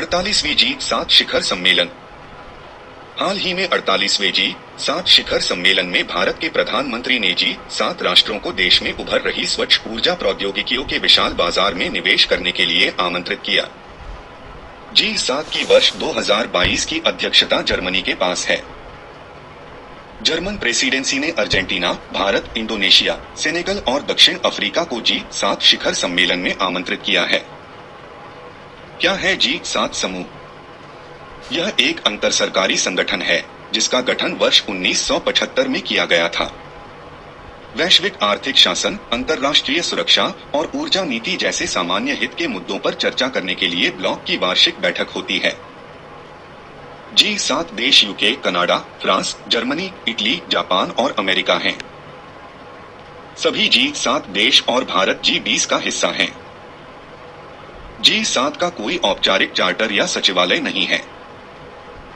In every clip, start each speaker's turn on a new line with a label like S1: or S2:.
S1: 48वीं G seven शिखर सम्मेलन। हाल ही में 48वें G seven शिखर सम्मेलन में भारत के प्रधानमंत्री ने जी7 राष्ट्रों को देश में उभर रही स्वच्छ ऊर्जा प्रौद्योगिकियों के विशाल बाजार में निवेश करने के लिए आमंत्रित किया। जी7 की वर्ष 2022 की अध्यक्षता जर्मनी के पास है। जर्मन प्रेसिडेंसी ने अर्जेंटीना, भारत, इंडोनेशिया, सेनेगल और दक्षिण अफ्रीका को जी7 शिखर सम्मेलन में आमंत्रित किया है। क्या है जी7 समूह? यह एक अंतर सरकारी संगठन है जिसका गठन वर्ष 1975 में किया गया था। वैश्विक आर्थिक शासन, अंतर्राष्ट्रीय सुरक्षा और ऊर्जा नीति जैसे सामान्य हित के मुद्दों पर चर्चा करने के लिए ब्लॉक की वार्षिक बैठक होती है। जी7 देश UK, Canada, France, Germany, Italy, Japan और अमेरिका हैं। सभी जी7 देश और भारत जी20 का हिस्सा हैं। जी7 का कोई औपचारिक चार्टर या सचिवालय नहीं है।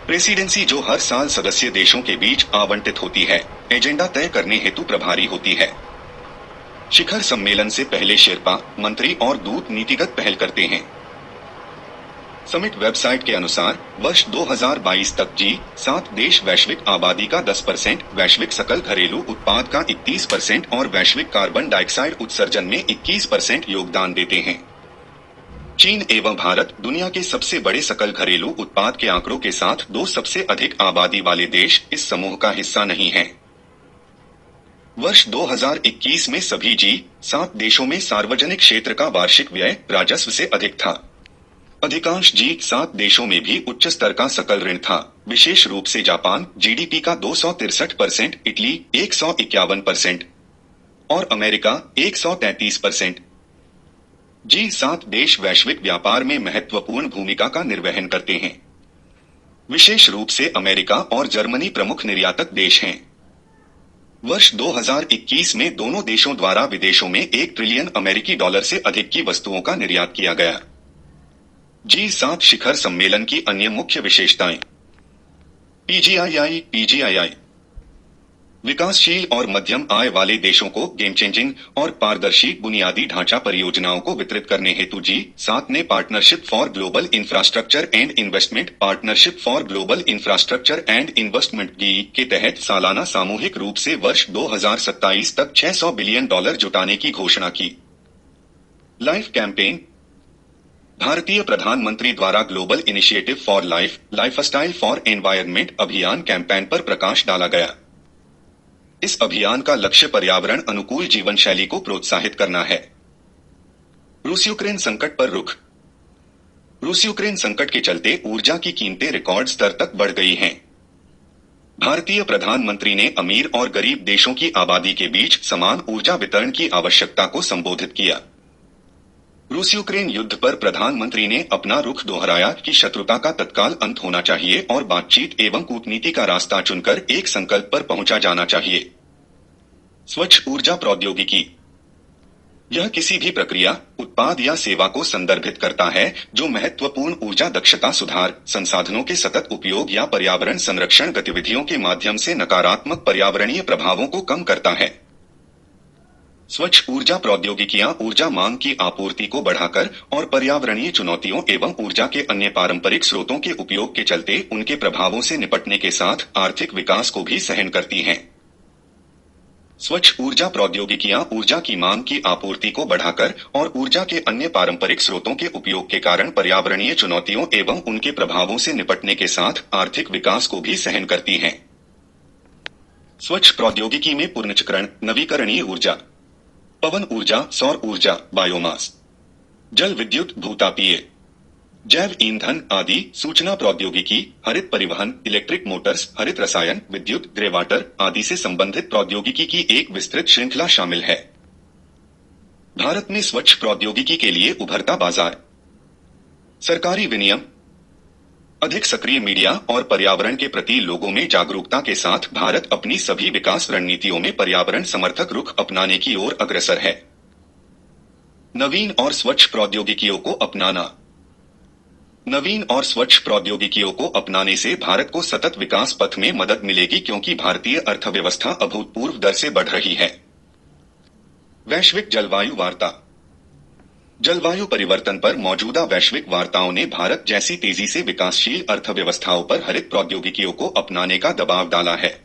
S1: प्रेसिडेंसी, जो हर साल सदस्य देशों के बीच आवंटित होती है, एजेंडा तय करने हेतु प्रभारी होती है। शिखर सम्मेलन से पहले शेर्पा, मंत्री और दूत नीतिगत पहल करते हैं। समिट वेबसाइट के अनुसार वर्ष 2022 तक जी7 देश वैश्विक आबादी का 10%, वैश्विक सकल घरेलू उत्पाद का 31% और वैश्विक कार्बन डाइऑक्साइड उत्सर्जन में 21% योगदान देते हैं। चीन एवं भारत दुनिया के सबसे बड़े सकल घरेलू उत्पाद के आंकड़ों के साथ दो सबसे अधिक आबादी वाले देश इस समूह का हिस्सा नहीं हैं। वर्ष 2021 में सभी जी7 देशों में सार्वजनिक क्षेत्र का वार्षिक व्यय राजस्व से अधिक था। अधिकांश जी7 देशों में भी उच्च स्तर का सकल ऋण था, विशेष रूप से जापान जीडीपी का 263%, इटली 151% और अमेरिका 133%। जी7 देश वैश्विक व्यापार में महत्वपूर्ण भूमिका का निर्वहन करते हैं। विशेष रूप से अमेरिका और जर्मनी प्रमुख निर्यातक देश हैं। वर्ष 2021 में दोनों देशों द्वारा विदेशों में 1 ट्रिलियन अमेरिकी डॉलर से अधिक की वस्तुओं का निर्यात किया गया। जी7 शिखर सम्मेलन की अन्य मुख्य विशेषताएं। पीजीआईआई विकासशील और मध्यम आय वाले देशों को गेम चेंजिंग और पारदर्शी बुनियादी ढांचा परियोजनाओं को वितरित करने हेतु जी7 ने partnership for global infrastructure and investment के तहत सालाना सामूहिक रूप से वर्ष 2027 तक $600 बिलियन जुटाने की घोषणा की। Life campaign. भारतीय प्रधानमंत्री द्वारा global initiative for lifestyle for environment अभियान कैंपेन पर प्रकाश डाला गया। इस अभियान का लक्ष्य पर्यावरण अनुकूल जीवन शैली को प्रोत्साहित करना है। रूस यूक्रेन संकट पर रुख। रूस यूक्रेन संकट के चलते ऊर्जा की कीमतें रिकॉर्ड स्तर तक बढ़ गई हैं। भारतीय प्रधानमंत्री ने अमीर और गरीब देशों की आबादी के बीच समान ऊर्जा वितरण की आवश्यकता को संबोधित किया। रूस यूक्रेन युद्ध पर प्रधानमंत्री ने अपना रुख दोहराया कि शत्रुता का तत्काल अंत होना चाहिए और बातचीत एवं कूटनीति का रास्ता चुनकर एक संकल्प पर पहुंचा जाना चाहिए। स्वच्छ ऊर्जा प्रौद्योगिकी। यह किसी भी प्रक्रिया, उत्पाद या सेवा को संदर्भित करता है जो महत्वपूर्ण ऊर्जा दक्षता सुधार, संसाधनों के सतत उपयोग या पर्यावरण संरक्षण गतिविधियों के माध्यम से नकारात्मक पर्यावरणीय प्रभावों को कम करता है। स्वच्छ ऊर्जा प्रौद्योगिकियां ऊर्जा मांग की आपूर्ति को बढ़ाकर और पर्यावरणीय चुनौतियों एवं ऊर्जा के अन्य पारंपरिक स्रोतों के उपयोग के चलते उनके प्रभावों से निपटने के साथ आर्थिक विकास को भी सहन करती हैं। स्वच्छ ऊर्जा प्रौद्योगिकियां ऊर्जा की मांग की आपूर्ति को बढ़ाकर और ऊर्जा के अन्य पारंपरिक स्रोतों के उपयोग के कारण पर्यावरणीय चुनौतियों एवं उनके प्रभावों से निपटने के साथ आर्थिक विकास को भी सहन करती हैं। स्वच्छ प्रौद्योगिकी में पुनर्चक्रण, नवीकरणीय ऊर्जा, पवन ऊर्जा, सौर ऊर्जा, बायोमास, जल विद्युत, भूतापीय, जैव ईंधन आदि, सूचना प्रौद्योगिकी, हरित परिवहन, इलेक्ट्रिक मोटर्स, हरित रसायन, विद्युत, ग्रे वाटर आदि से संबंधित प्रौद्योगिकी की एक विस्तृत श्रृंखला शामिल है। भारत में स्वच्छ प्रौद्योगिकी के लिए उभरता बाजार। सरकारी विनियम, अधिक सक्रिय मीडिया और पर्यावरण के प्रति लोगों में जागरूकता के साथ भारत अपनी सभी विकास रणनीतियों में पर्यावरण समर्थक रुख अपनाने की ओर अग्रसर है। नवीन और स्वच्छ प्रौद्योगिकियों को अपनाना। नवीन और स्वच्छ प्रौद्योगिकियों को अपनाने से भारत को सतत विकास पथ में मदद मिलेगी क्योंकि भारतीय अर्थव्यवस्था अभूतपूर्व दर से बढ़ रही है। वैश्विक जलवायु वार्ता। जलवायु परिवर्तन पर मौजूदा वैश्विक वार्ताओं ने भारत जैसी तेजी से विकासशील अर्थव्यवस्थाओं पर हरित प्रौद्योगिकियों को अपनाने का दबाव डाला है।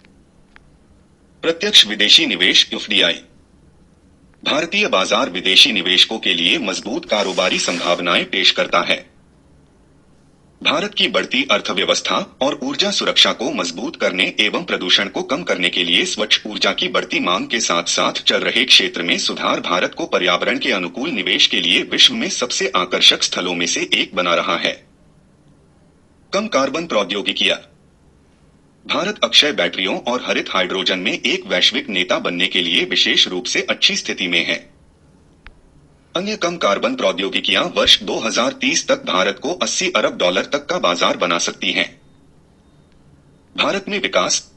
S1: प्रत्यक्ष विदेशी निवेश एफडीआई। भारतीय बाजार विदेशी निवेशकों के लिए मजबूत कारोबारी संभावनाएं पेश करता है। भारत की बढ़ती अर्थव्यवस्था और ऊर्जा सुरक्षा को मजबूत करने एवं प्रदूषण को कम करने के लिए स्वच्छ ऊर्जा की बढ़ती मांग के साथ साथ चल रहे क्षेत्र में सुधार भारत को पर्यावरण के अनुकूल निवेश के लिए विश्व में सबसे आकर्षक स्थलों में से एक बना रहा है। कम कार्बन प्रौद्योगिकियां। भारत अक्षय बैटरियों और हरित हाइड्रोजन में एक वैश्विक नेता बनने के लिए विशेष रूप से अच्छी स्थिति में है। अन्य कम कार्बन प्रौद्योगिकियां वर्ष 2030 तक भारत को $80 अरब तक का बाजार बना सकती हैं। भारत में विकास।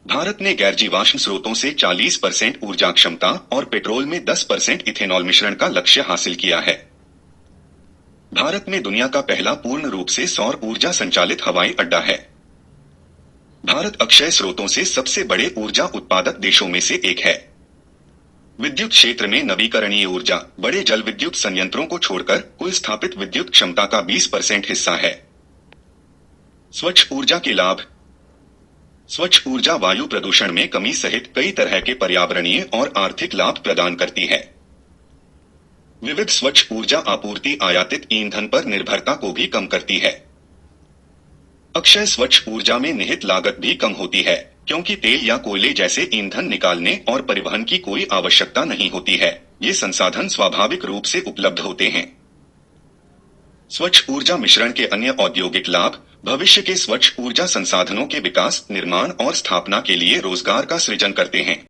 S1: भारत ने गैर जीवाश्म स्रोतों से 40% ऊर्जा क्षमता और पेट्रोल में 10% इथेनॉल मिश्रण का लक्ष्य हासिल किया है। भारत में दुनिया का पहला पूर्ण रूप से सौर ऊर्जा संचालित हवाई अड्डा है। भारत अक्षय स्रोतों से सबसे बड़े ऊर्जा उत्पादक देशों में से एक है। विद्युत क्षेत्र में नवीकरणीय ऊर्जा बड़े जल विद्युत संयंत्रों को छोड़कर कुल स्थापित विद्युत क्षमता का 20% हिस्सा है। स्वच्छ ऊर्जा के लाभ। स्वच्छ ऊर्जा वायु प्रदूषण में कमी सहित कई तरह के पर्यावरणीय और आर्थिक लाभ प्रदान करती है। विविध स्वच्छ ऊर्जा आपूर्ति आयातित ईंधन पर निर्भरता को भी कम करती है। अक्षय स्वच्छ ऊर्जा में निहित लागत भी कम होती है, क्योंकि तेल या कोयले जैसे ईंधन निकालने और परिवहन की कोई आवश्यकता नहीं होती है। ये संसाधन स्वाभाविक रूप से उपलब्ध होते हैं। स्वच्छ ऊर्जा मिश्रण के अन्य औद्योगिक लाभ भविष्य के स्वच्छ ऊर्जा संसाधनों के विकास, निर्माण और स्थापना के लिए रोजगार का सृजन करते हैं।